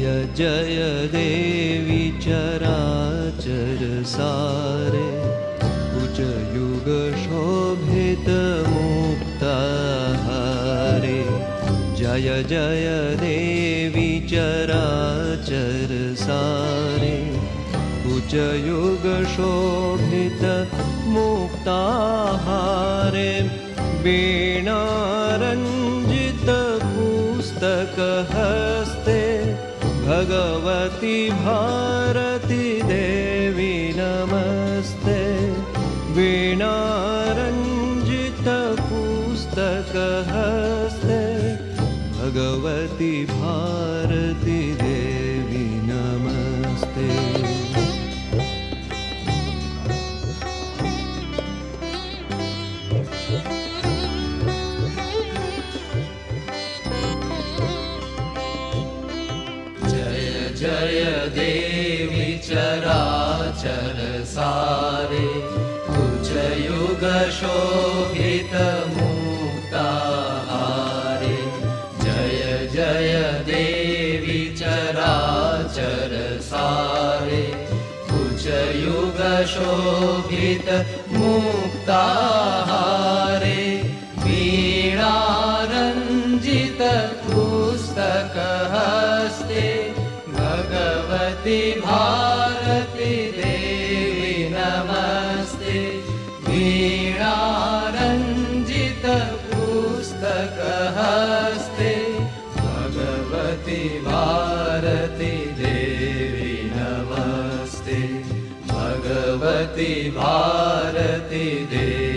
जय जय देवी चराचर सारे उच्चयुग शोभित मुक्ताहारे जय जय देवी चराचर सारे उच्चयुग शोभित मुक्ताहारे वीणारञ्जित पुस्तक हस्ते भगवती भारती देवी नमस्ते वीणारञ्जित पुस्तक हस्ते भगवती भारती देवी नमस्ते। जय देवी चराचर सारे उच्चयुग शोभित मुक्ताहारे जय जय देवी चराचर सारे उच्चयुग शोभित मुक्ताहारे वीणारञ्जित पुस्तक हस्ते भगवती भारती देवी नमस्ते वीणारञ्जित पुस्तक हस्ते भगवती भारती देवी नमस्ते भगवती भारती देवी।